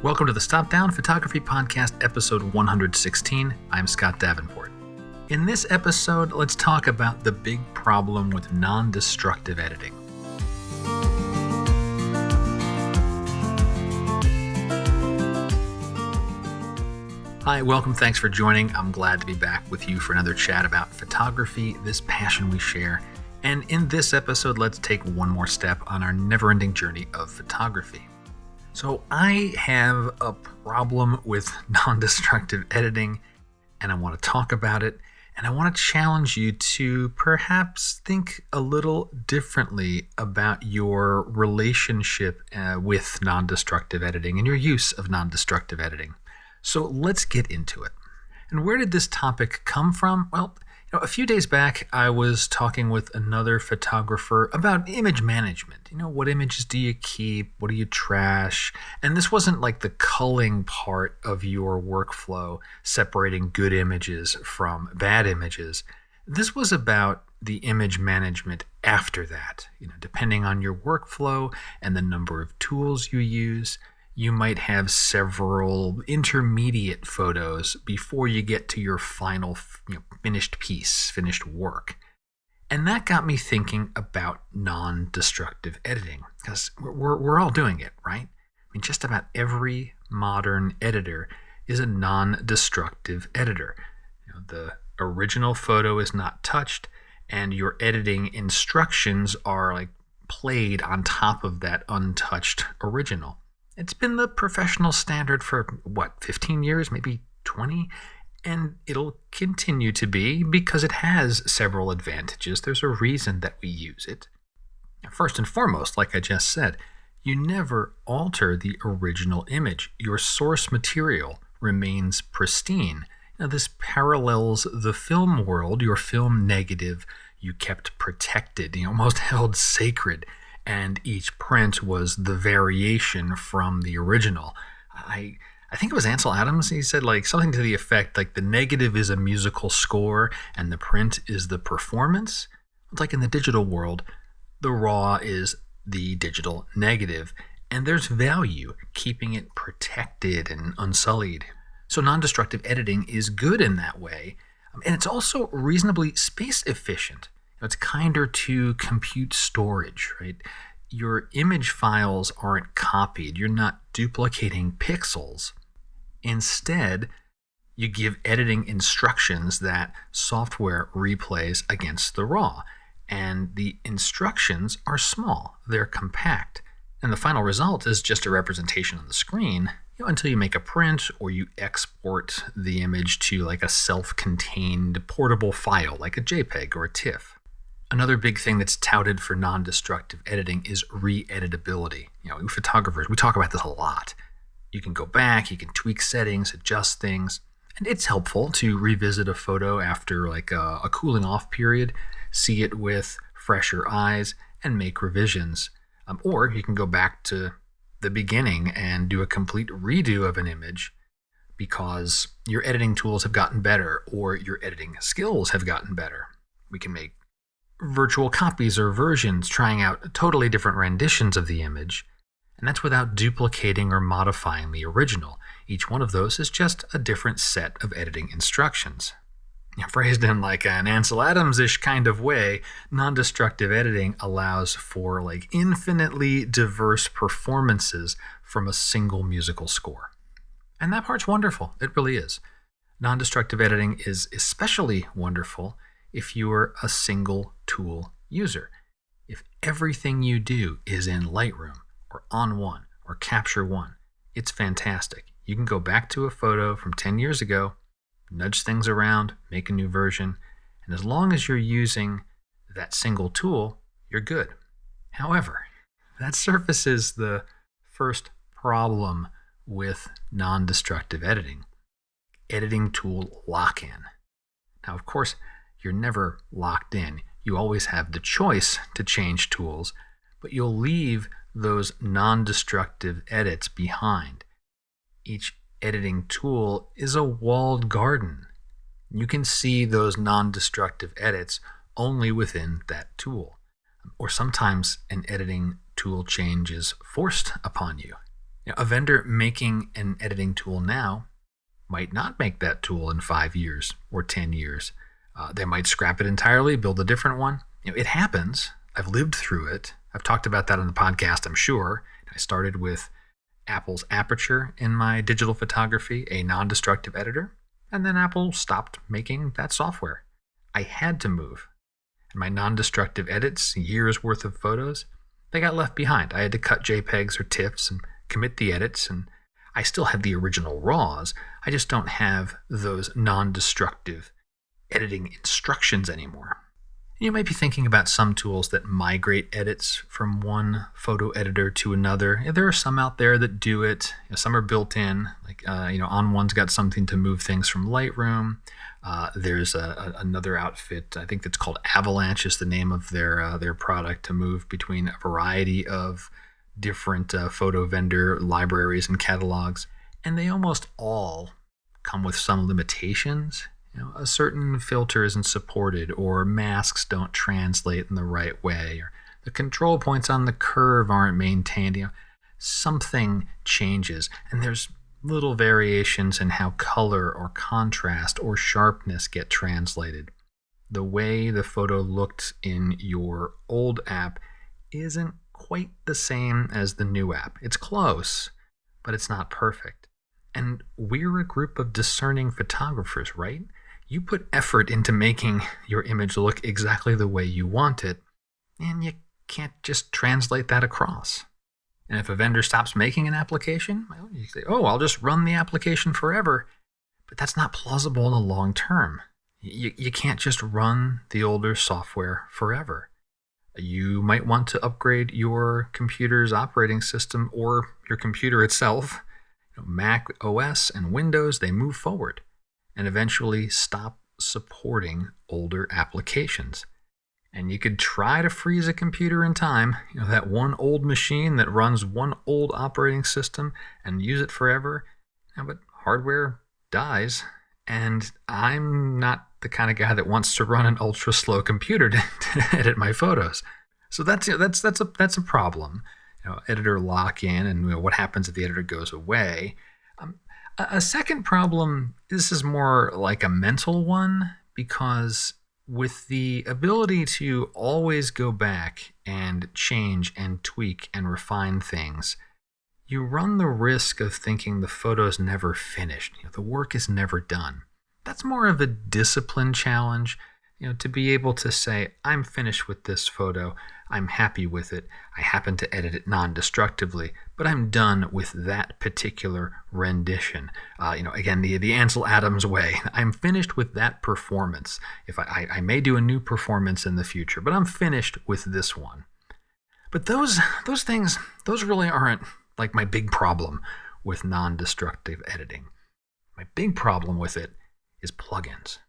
Welcome to the Stop Down Photography Podcast, episode 116. I'm Scott Davenport. In this episode, let's talk about the big problem with non-destructive editing. Hi, welcome. Thanks for joining. I'm glad to be back with you for another chat about photography, this passion we share. And in this episode, let's take one more step on our never-ending journey of photography. So I have a problem with non-destructive editing, and I want to talk about it, and I want to challenge you to perhaps think a little differently about your relationship with non-destructive editing and your use of non-destructive editing. So let's get into it. And where did this topic come from? Well, a few days back, I was talking with another photographer about image management. What images do you keep? What do you trash? And this wasn't like the culling part of your workflow, separating good images from bad images. This was about the image management after that. Depending on your workflow and the number of tools you use, you might have several intermediate photos before you get to your final finished piece, finished work. And that got me thinking about non-destructive editing, because we're all doing it, right? Just about every modern editor is a non-destructive editor. The original photo is not touched, and your editing instructions are played on top of that untouched original. It's been the professional standard for, 15 years, maybe 20? And it'll continue to be because it has several advantages. There's a reason that we use it. First and foremost, like I just said, you never alter the original image. Your source material remains pristine. This parallels the film world. Your film negative you kept protected, almost held sacred. And each print was the variation from the original. I think it was Ansel Adams. He said something to the effect the negative is a musical score and the print is the performance. It's in the digital world, the raw is the digital negative, and there's value keeping it protected and unsullied. So non-destructive editing is good in that way, and it's also reasonably space efficient. It's kinder to compute storage, right? Your image files aren't copied. You're not duplicating pixels. Instead, you give editing instructions that software replays against the raw. And the instructions are small. They're compact. And the final result is just a representation on the screen until you make a print or you export the image to a self-contained portable file like a JPEG or a TIFF. Another big thing that's touted for non-destructive editing is re-editability. Photographers, we talk about this a lot. You can go back, you can tweak settings, adjust things, and it's helpful to revisit a photo after a cooling off period, see it with fresher eyes, and make revisions. Or you can go back to the beginning and do a complete redo of an image because your editing tools have gotten better or your editing skills have gotten better. We can make virtual copies or versions, trying out totally different renditions of the image, and that's without duplicating or modifying the original. Each one of those is just a different set of editing instructions. Phrased in an Ansel Adams-ish kind of way, non-destructive editing allows for infinitely diverse performances from a single musical score. And that part's wonderful. It really is. Non-destructive editing is especially wonderful if you're a single tool user. If everything you do is in Lightroom or On1 or Capture One, it's fantastic. You can go back to a photo from 10 years ago, nudge things around, make a new version, and as long as you're using that single tool, you're good. However, that surfaces the first problem with non-destructive editing: editing tool lock-in. Now, of course, you're never locked in. You always have the choice to change tools, but you'll leave those non-destructive edits behind. Each editing tool is a walled garden. You can see those non-destructive edits only within that tool. Or sometimes an editing tool change is forced upon you. A vendor making an editing tool now might not make that tool in 5 years or 10 years. They might scrap it entirely, build a different one. It happens. I've lived through it. I've talked about that on the podcast, I'm sure. I started with Apple's Aperture in my digital photography, a non-destructive editor, and then Apple stopped making that software. I had to move. And my non-destructive edits, years worth of photos, they got left behind. I had to cut JPEGs or TIFFs and commit the edits, and I still have the original RAWs. I just don't have those non-destructive editing instructions anymore. You might be thinking about some tools that migrate edits from one photo editor to another. There are some out there that do it. Some are built in. Like On1's got something to move things from Lightroom. There's another outfit, I think that's called Avalanche, is the name of their product, to move between a variety of different photo vendor libraries and catalogs. And they almost all come with some limitations. A certain filter isn't supported, or masks don't translate in the right way, or the control points on the curve aren't maintained. Something changes, and there's little variations in how color or contrast or sharpness get translated. The way the photo looked in your old app isn't quite the same as the new app. It's close, but it's not perfect. And we're a group of discerning photographers, right? You put effort into making your image look exactly the way you want it, and you can't just translate that across. And if a vendor stops making an application, well, you say, I'll just run the application forever. But that's not plausible in the long term. You can't just run the older software forever. You might want to upgrade your computer's operating system or your computer itself. Mac OS and Windows, they move forward and eventually stop supporting older applications. And you could try to freeze a computer in time, that one old machine that runs one old operating system, and use it forever. But hardware dies, and I'm not the kind of guy that wants to run an ultra slow computer to edit my photos. So that's a problem. Editor lock-in, and what happens if the editor goes away. A second problem, this is more like a mental one, because with the ability to always go back and change and tweak and refine things, you run the risk of thinking the photo's never finished. The work is never done. That's more of a discipline challenge, to be able to say, I'm finished with this photo, I'm happy with it, I happen to edit it non-destructively, but I'm done with that particular rendition. Again, the Ansel Adams way. I'm finished with that performance. If I may do a new performance in the future, but I'm finished with this one. But those things, those really aren't like my big problem with non-destructive editing. My big problem with it is plugins.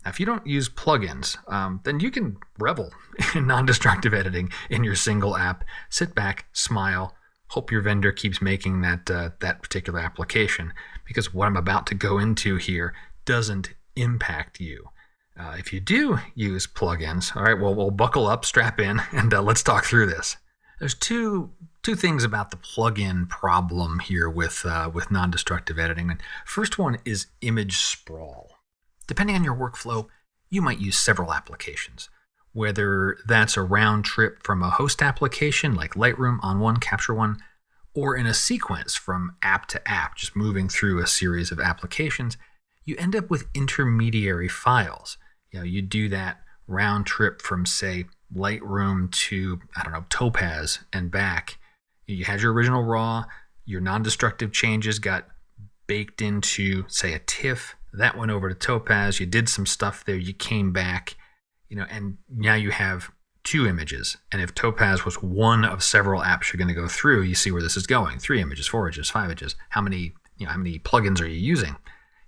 Now, if you don't use plugins, then you can revel in non-destructive editing in your single app. Sit back, smile, hope your vendor keeps making that particular application, because what I'm about to go into here doesn't impact you. If you do use plugins, all right, well, we'll buckle up, strap in, and let's talk through this. There's two things about the plugin problem here with non-destructive editing. And first one is image sprawl. Depending on your workflow, you might use several applications, whether that's a round trip from a host application like Lightroom, On1, Capture One, or in a sequence from app to app, just moving through a series of applications. You end up with intermediary files. You do that round trip from, say, Lightroom to, Topaz and back. You had your original RAW, your non-destructive changes got baked into, say, a TIFF. That went over to Topaz. You did some stuff there. You came back, and now you have two images. And if Topaz was one of several apps you're going to go through, you see where this is going. 3 images, 4 images, 5 images. How many plugins are you using?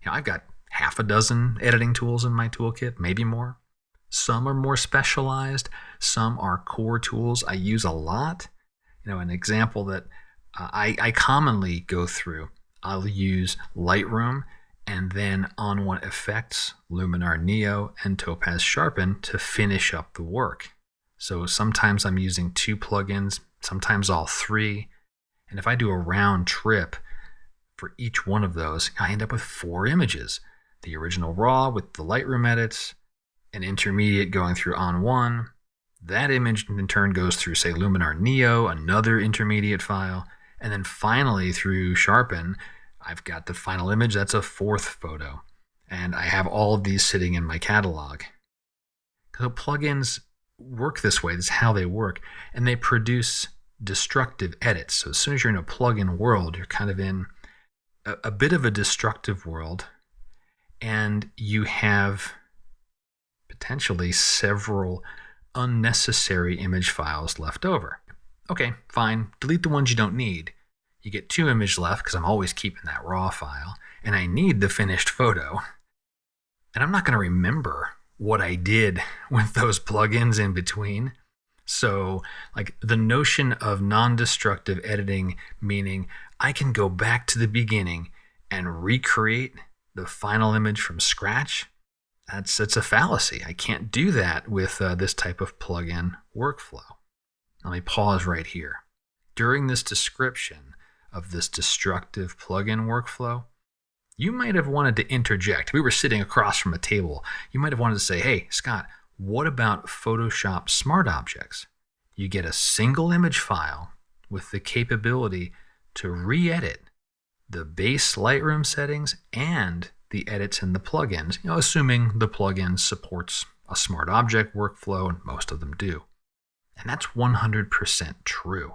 I've got half a dozen editing tools in my toolkit, maybe more. Some are more specialized. Some are core tools I use a lot. An example that I commonly go through, I'll use Lightroom and then On1 Effects, Luminar Neo, and Topaz Sharpen to finish up the work. So sometimes I'm using 2 plugins, sometimes all 3. And if I do a round trip for each one of those, I end up with 4 images. The original raw with the Lightroom edits, an intermediate going through On1. That image in turn goes through, say, Luminar Neo, another intermediate file, and then finally through Sharpen, I've got the final image. That's a 4th photo. And I have all of these sitting in my catalog. So plugins work this way. This is how they work. And they produce destructive edits. So as soon as you're in a plugin world, you're kind of in a bit of a destructive world. And you have potentially several unnecessary image files left over. Okay, fine. Delete the ones you don't need. You get 2 images left because I'm always keeping that raw file. And I need the finished photo. And I'm not going to remember what I did with those plugins in between. So, like, the notion of non-destructive editing, meaning I can go back to the beginning and recreate the final image from scratch, it's a fallacy. I can't do that with this type of plugin workflow. Let me pause right here. During this description of this destructive plugin workflow, you might have wanted to interject. We were sitting across from a table. You might have wanted to say, hey, Scott, what about Photoshop Smart Objects? You get a single image file with the capability to re-edit the base Lightroom settings and the edits in the plugins, assuming the plugin supports a Smart Object workflow, and most of them do. And that's 100% true.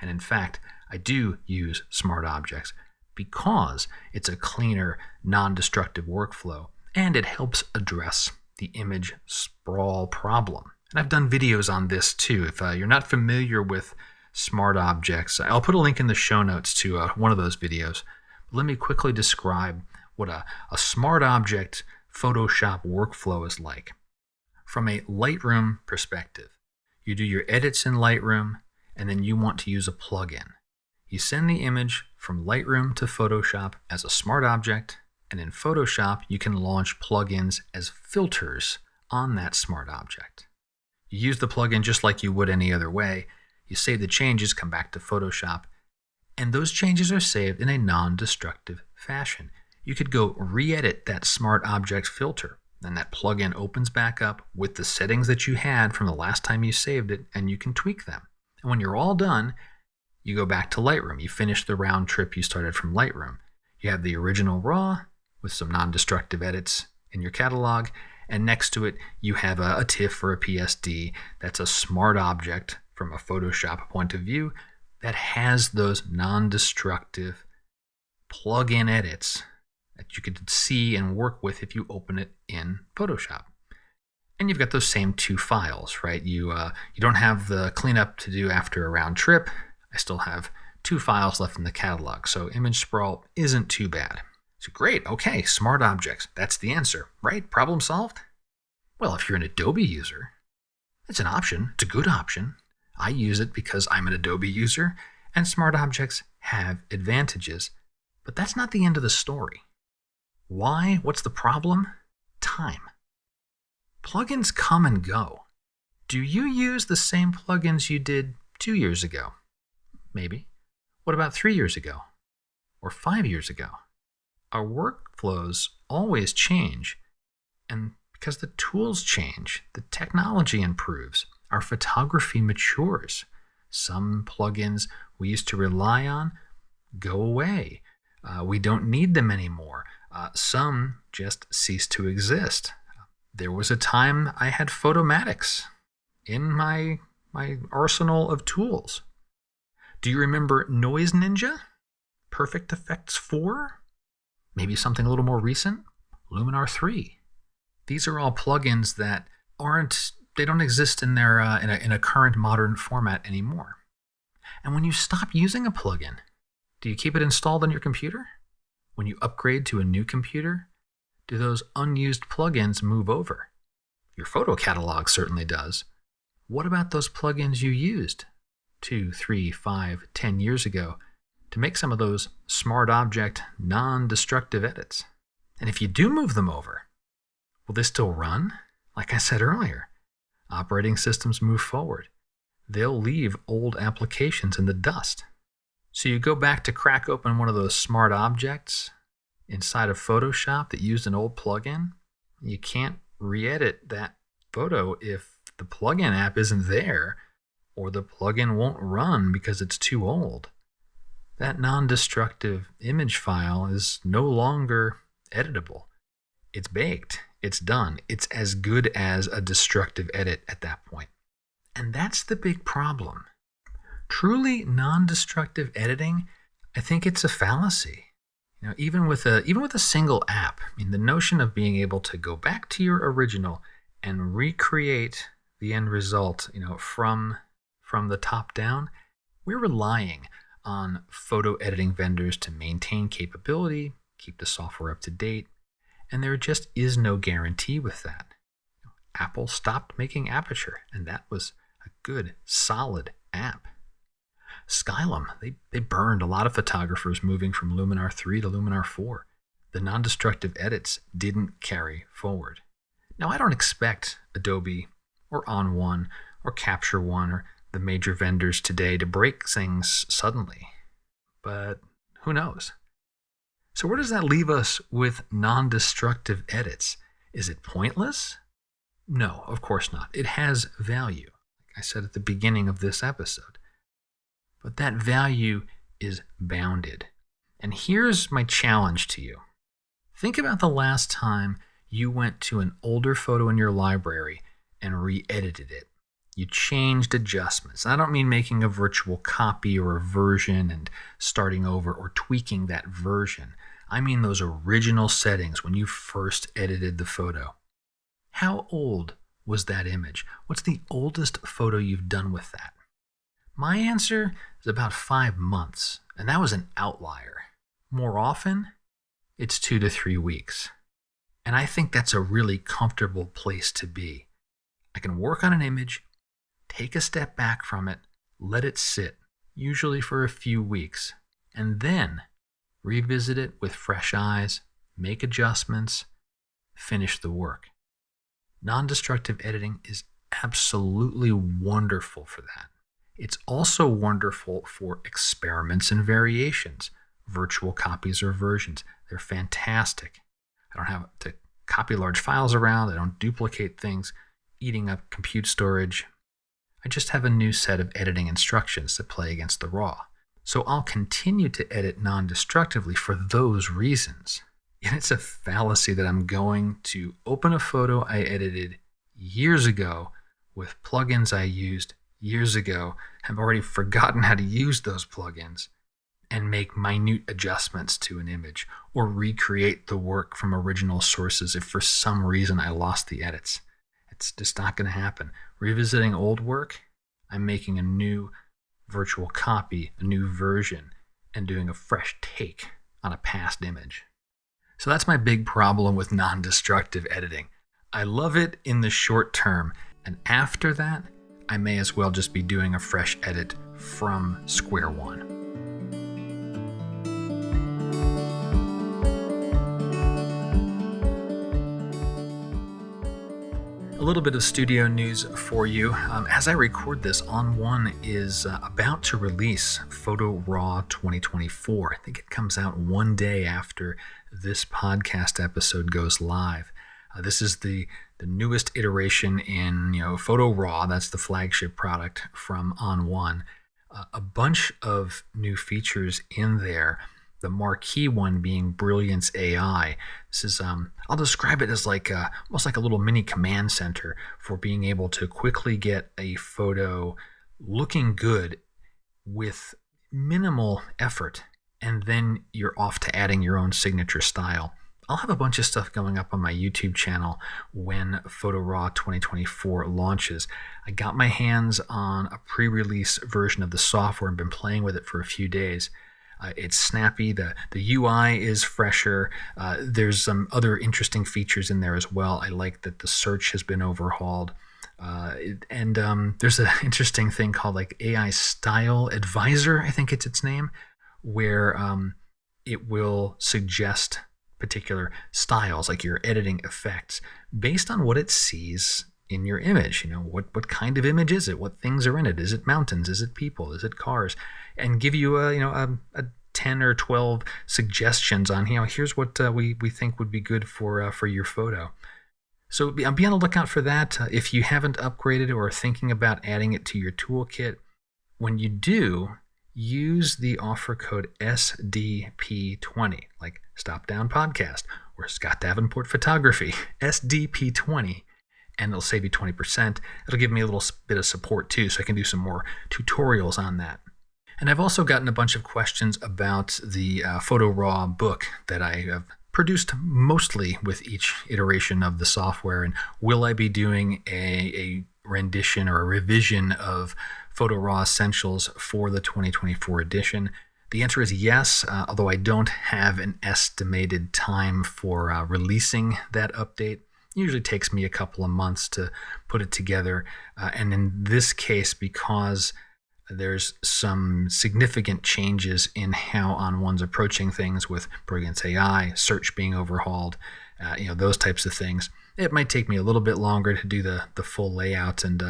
And in fact, I do use Smart Objects because it's a cleaner, non-destructive workflow, and it helps address the image sprawl problem. And I've done videos on this too. If you're not familiar with Smart Objects, I'll put a link in the show notes to one of those videos. Let me quickly describe what a Smart Object Photoshop workflow is like. From a Lightroom perspective, you do your edits in Lightroom, and then you want to use a plugin. You send the image from Lightroom to Photoshop as a Smart Object, and in Photoshop, you can launch plugins as filters on that Smart Object. You use the plugin just like you would any other way. You save the changes, come back to Photoshop, and those changes are saved in a non-destructive fashion. You could go re-edit that Smart Object filter, and that plugin opens back up with the settings that you had from the last time you saved it, and you can tweak them. And when you're all done, you go back to Lightroom. You finish the round trip you started from Lightroom. You have the original raw with some non-destructive edits in your catalog, and next to it, you have a TIFF or a PSD that's a Smart Object from a Photoshop point of view that has those non-destructive plug-in edits that you could see and work with if you open it in Photoshop. And you've got those same 2 files, right? You don't have the cleanup to do after a round trip. I still have 2 files left in the catalog, so image sprawl isn't too bad. So great, okay, Smart Objects, that's the answer, right? Problem solved? Well, if you're an Adobe user, it's an option, it's a good option. I use it because I'm an Adobe user, and Smart Objects have advantages, but that's not the end of the story. Why? What's the problem? Time. Plugins come and go. Do you use the same plugins you did 2 years ago? Maybe. What about 3 years ago? Or 5 years ago? Our workflows always change, and because the tools change, the technology improves, our photography matures. Some plugins we used to rely on go away. We don't need them anymore. Some just cease to exist. There was a time I had Photomatics in my arsenal of tools. Do you remember Noise Ninja? Perfect Effects 4? Maybe something a little more recent? Luminar 3. These are all plugins that they don't exist in their in a current modern format anymore. And when you stop using a plugin, do you keep it installed on your computer? When you upgrade to a new computer, do those unused plugins move over? Your photo catalog certainly does. What about those plugins you used 2, 3, 5, 10 years ago to make some of those Smart Object non-destructive edits? And if you do move them over, will they still run? Like I said earlier, operating systems move forward. They'll leave old applications in the dust. So you go back to crack open one of those smart objects inside of Photoshop that used an old plugin. You can't re-edit that photo if the plugin app isn't there, or the plugin won't run because it's too old. That non-destructive image file is no longer editable. It's baked. It's done. It's as good as a destructive edit at that point. And that's the big problem. Truly non-destructive editing, I think it's a fallacy. Even with a single app, the notion of being able to go back to your original and recreate the end result, from the top down, we're relying on photo editing vendors to maintain capability, keep the software up to date, and there just is no guarantee with that. Apple stopped making Aperture, and that was a good, solid app. Skylum, they burned a lot of photographers moving from Luminar 3 to Luminar 4. The non-destructive edits didn't carry forward. Now, I don't expect Adobe or ON1 or Capture One or the major vendors today to break things suddenly, but who knows? So where does that leave us with non-destructive edits? Is it pointless? No, of course not. It has value, like I said at the beginning of this episode. But that value is bounded. And here's my challenge to you. Think about the last time you went to an older photo in your library and re-edited it. You changed adjustments. I don't mean making a virtual copy or a version and starting over or tweaking that version. I mean those original settings when you first edited the photo. How old was that image? What's the oldest photo you've done with that? My answer is about 5 months, and that was an outlier. More often, it's 2 to 3 weeks. And I think that's a really comfortable place to be. I can work on an image, take a step back from it, let it sit, usually for a few weeks, and then revisit it with fresh eyes, make adjustments, finish the work. Non-destructive editing is absolutely wonderful for that. It's also wonderful for experiments and variations, virtual copies or versions. They're fantastic. I don't have to copy large files around. I don't duplicate things, eating up compute storage. I just have a new set of editing instructions that play against the raw. So I'll continue to edit non-destructively for those reasons. And it's a fallacy that I'm going to open a photo I edited years ago with plugins I used years ago, have already forgotten how to use those plugins, and make minute adjustments to an image or recreate the work from original sources if for some reason I lost the edits. It's just not going to happen. Revisiting old work, I'm making a new virtual copy, a new version, and doing a fresh take on a past image. So that's my big problem with non-destructive editing. I love it in the short term, and after that, I may as well just be doing a fresh edit from square one. A little bit of studio news for you. As I record this, ON1 is about to release Photo Raw 2024. I think it comes out one day after this podcast episode goes live. This is the newest iteration in Photo Raw. That's the flagship product from ON1. A bunch of new features in there. The marquee one being Brilliance AI. This is I'll describe it as almost like a little mini command center for being able to quickly get a photo looking good with minimal effort, and then you're off to adding your own signature style. I'll have a bunch of stuff going up on my YouTube channel when Photo Raw 2024 launches. I got my hands on a pre-release version of the software and been playing with it for a few days. It's snappy. The UI is fresher. There's some other interesting features in there as well. I like that the search has been overhauled. And there's an interesting thing called AI Style Advisor, I think it's its name, where it will suggest particular styles, like your editing effects, based on what it sees in your image. What kind of image is it? What things are in it? Is it mountains? Is it people? Is it cars? And give you a 10 or 12 suggestions on here's what we think would be good for your photo. So be on the lookout for that. If you haven't upgraded or are thinking about adding it to your toolkit, when you do, use the offer code SDP20, like Stop Down Podcast or Scott Davenport Photography, SDP20, and it'll save you 20%. It'll give me a little bit of support too, so I can do some more tutorials on that. And I've also gotten a bunch of questions about the Photo Raw book that I have produced mostly with each iteration of the software. And will I be doing a rendition or a revision of Photo Raw Essentials for the 2024 edition? The answer is yes, although I don't have an estimated time for releasing that update. It usually takes me a couple of months to put it together. And in this case, because there's some significant changes in how ON1's approaching things with Brilliance AI, search being overhauled, those types of things. It might take me a little bit longer to do the full layout and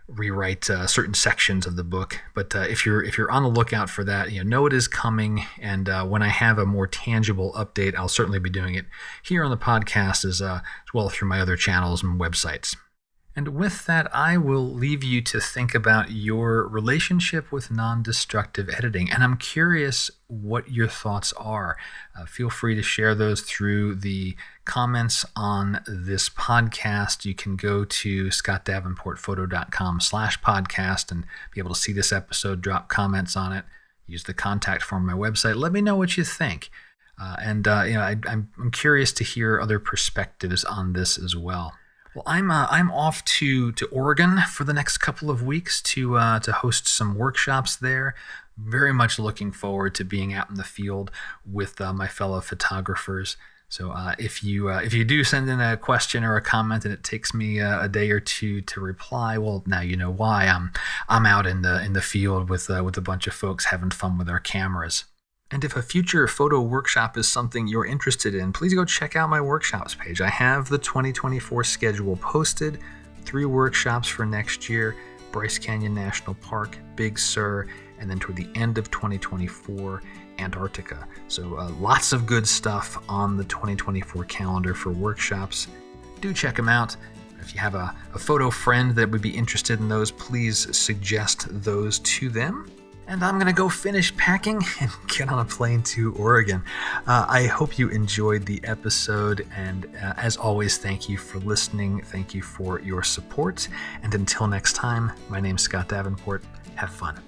rewrite certain sections of the book. But if you're on the lookout for that, know it is coming. And when I have a more tangible update, I'll certainly be doing it here on the podcast as well through my other channels and websites. And with that, I will leave you to think about your relationship with non-destructive editing. And I'm curious what your thoughts are. Feel free to share those through the comments on this podcast. You can go to scottdavenportphoto.com/podcast and be able to see this episode, drop comments on it, use the contact form on my website. Let me know what you think. I'm curious to hear other perspectives on this as well. Well, I'm off to Oregon for the next couple of weeks to host some workshops there. Very much looking forward to being out in the field with my fellow photographers. So if you do send in a question or a comment and it takes me a day or two to reply, well, now you know why. I'm out in the field with a bunch of folks having fun with our cameras. And if a future photo workshop is something you're interested in, please go check out my workshops page. I have the 2024 schedule posted, 3 workshops for next year, Bryce Canyon National Park, Big Sur, and then toward the end of 2024, Antarctica. So lots of good stuff on the 2024 calendar for workshops. Do check them out. If you have a photo friend that would be interested in those, please suggest those to them. And I'm going to go finish packing and get on a plane to Oregon. I hope you enjoyed the episode. And as always, thank you for listening. Thank you for your support. And until next time, my name's Scott Davenport. Have fun.